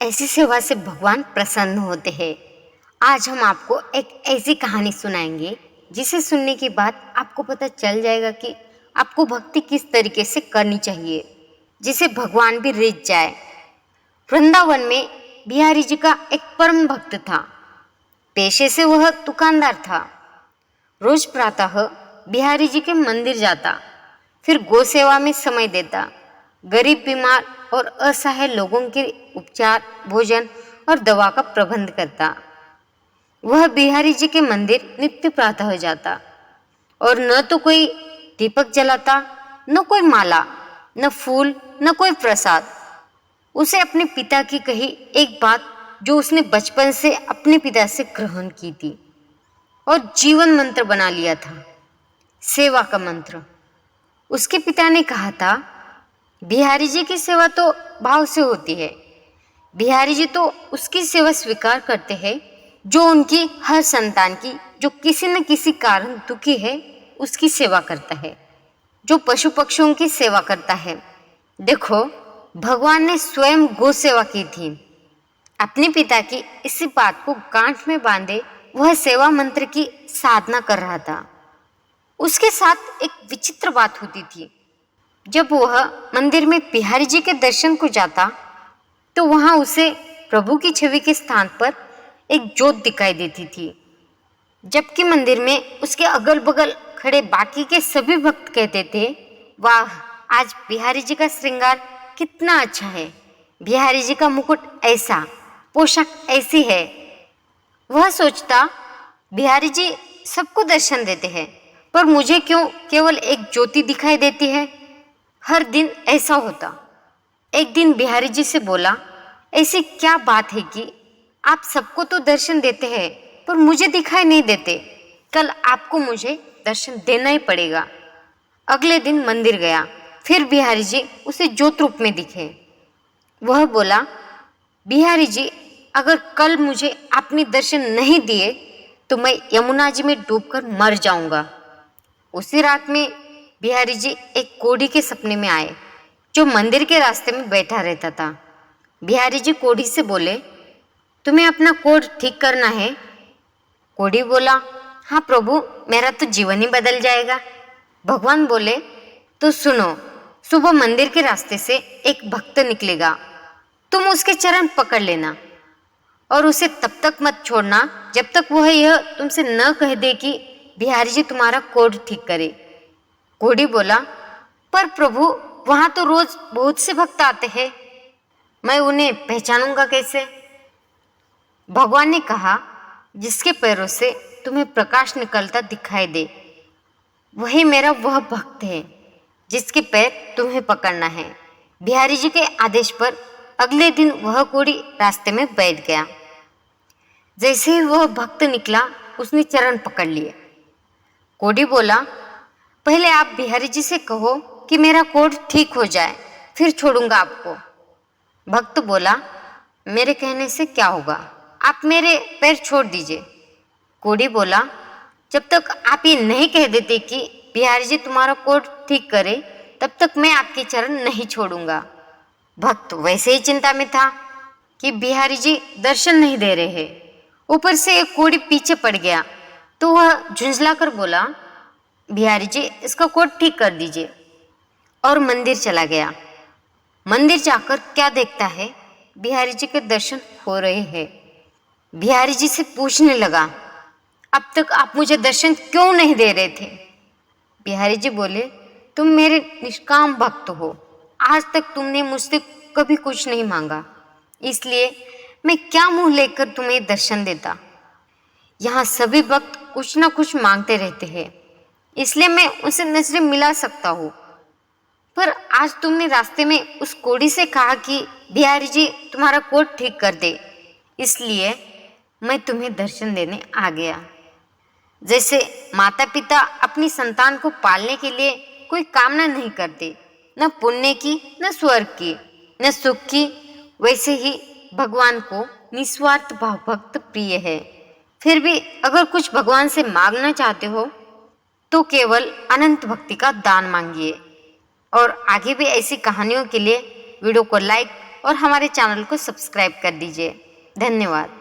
ऐसी सेवा से भगवान प्रसन्न होते हैं। आज हम आपको एक ऐसी कहानी सुनाएंगे जिसे सुनने के बाद आपको पता चल जाएगा कि आपको भक्ति किस तरीके से करनी चाहिए जिसे भगवान भी रिझ जाए। वृंदावन में बिहारी जी का एक परम भक्त था। पेशे से वह दुकानदार था। रोज प्रातः बिहारी जी के मंदिर जाता, फिर गौ सेवा में समय देता, गरीब, बीमार और असहाय लोगों के उपचार, भोजन और दवा का प्रबंध करता। वह बिहारी जी के मंदिर नित्य प्रातः जाता और न तो कोई दीपक जलाता, न कोई माला, न फूल, न कोई प्रसाद। उसे अपने पिता की कही एक बात जो उसने बचपन से अपने पिता से ग्रहण की थी और जीवन मंत्र बना लिया था, सेवा का मंत्र। उसके पिता ने कहा था, बिहारी जी की सेवा तो भाव से होती है। बिहारी जी तो उसकी सेवा स्वीकार करते हैं जो उनकी हर संतान की, जो किसी न किसी कारण दुखी है, उसकी सेवा करता है, जो पशु पक्षियों की सेवा करता है। देखो, भगवान ने स्वयं गौ सेवा की थी। अपने पिता की इसी बात को गांठ में बांधे वह सेवा मंत्र की साधना कर रहा था। उसके साथ एक विचित्र बात होती थी। जब वह मंदिर में बिहारी जी के दर्शन को जाता तो वहां उसे प्रभु की छवि के स्थान पर एक ज्योत दिखाई देती थी, जबकि मंदिर में उसके अगल बगल खड़े बाकी के सभी भक्त कहते थे, वाह, आज बिहारी जी का श्रृंगार कितना अच्छा है, बिहारी जी का मुकुट ऐसा, पोशाक ऐसी है। वह सोचता, बिहारी जी सबको दर्शन देते हैं, पर मुझे क्यों केवल एक ज्योति दिखाई देती है। हर दिन ऐसा होता। एक दिन बिहारी जी से बोला, ऐसी क्या बात है कि आप सबको तो दर्शन देते हैं पर मुझे दिखाई नहीं देते। कल आपको मुझे दर्शन देना ही पड़ेगा। अगले दिन मंदिर गया, फिर बिहारी जी उसे ज्योत रूप में दिखे। वह बोला, बिहारी जी, अगर कल मुझे आपने दर्शन नहीं दिए तो मैं यमुना जी में डूबकर मर जाऊंगा। उसी रात में बिहारी जी एक कोढ़ी के सपने में आए जो मंदिर के रास्ते में बैठा रहता था। बिहारी जी कोढ़ी से बोले, तुम्हें अपना कोढ़ ठीक करना है। कोढ़ी बोला, हाँ प्रभु, मेरा तो जीवन ही बदल जाएगा। भगवान बोले, तो सुनो, सुबह मंदिर के रास्ते से एक भक्त निकलेगा, तुम उसके चरण पकड़ लेना और उसे तब तक मत छोड़ना जब तक वह यह तुमसे न कह दे कि बिहारी जी तुम्हारा कोढ़ ठीक करे। कोढ़ी बोला, पर प्रभु, वहां तो रोज बहुत से भक्त आते हैं, मैं उन्हें पहचानूंगा कैसे। भगवान ने कहा, जिसके पैरों से तुम्हें प्रकाश निकलता दिखाई दे वही मेरा वह भक्त है जिसके पैर तुम्हें पकड़ना है। बिहारी जी के आदेश पर अगले दिन वह कोढ़ी रास्ते में बैठ गया। जैसे ही वह भक्त निकला उसने चरण पकड़ लिए। कोढ़ी बोला, पहले आप बिहारी जी से कहो कि मेरा कोढ़ ठीक हो जाए, फिर छोड़ूंगा आपको। भक्त बोला, मेरे कहने से क्या होगा, आप मेरे पैर छोड़ दीजिए। कोढ़ी बोला, जब तक आप ये नहीं कह देते कि बिहारी जी तुम्हारा कोढ़ ठीक करे, तब तक मैं आपके चरण नहीं छोड़ूंगा। भक्त वैसे ही चिंता में था कि बिहारी जी दर्शन नहीं दे रहे हैं। ऊपर से एक कोढ़ी पीछे पड़ गया तो वह झुंझला कर बोला, बिहारी जी, इसका कोढ़ ठीक कर दीजिए, और मंदिर चला गया। मंदिर जाकर क्या देखता है, बिहारी जी के दर्शन हो रहे हैं। बिहारी जी से पूछने लगा, अब तक आप मुझे दर्शन क्यों नहीं दे रहे थे। बिहारी जी बोले, तुम मेरे निष्काम भक्त हो, आज तक तुमने मुझसे कभी कुछ नहीं मांगा, इसलिए मैं क्या मुंह लेकर तुम्हें दर्शन देता। यहाँ सभी भक्त कुछ ना कुछ मांगते रहते हैं, इसलिए मैं उनसे नजरें मिला सकता हूँ, पर आज तुमने रास्ते में उस कोढ़ी से कहा कि बिहारी जी तुम्हारा कोढ़ ठीक कर दे, इसलिए मैं तुम्हें दर्शन देने आ गया। जैसे माता पिता अपनी संतान को पालने के लिए कोई कामना नहीं करते, न पुण्य की, न स्वर्ग की, न सुख की, वैसे ही भगवान को निस्वार्थ भाव भक्त प्रिय है। फिर भी अगर कुछ भगवान से मांगना चाहते हो तो केवल अनंत भक्ति का दान मांगिए। और आगे भी ऐसी कहानियों के लिए वीडियो को लाइक, और हमारे चैनल को सब्सक्राइब कर दीजिए। धन्यवाद।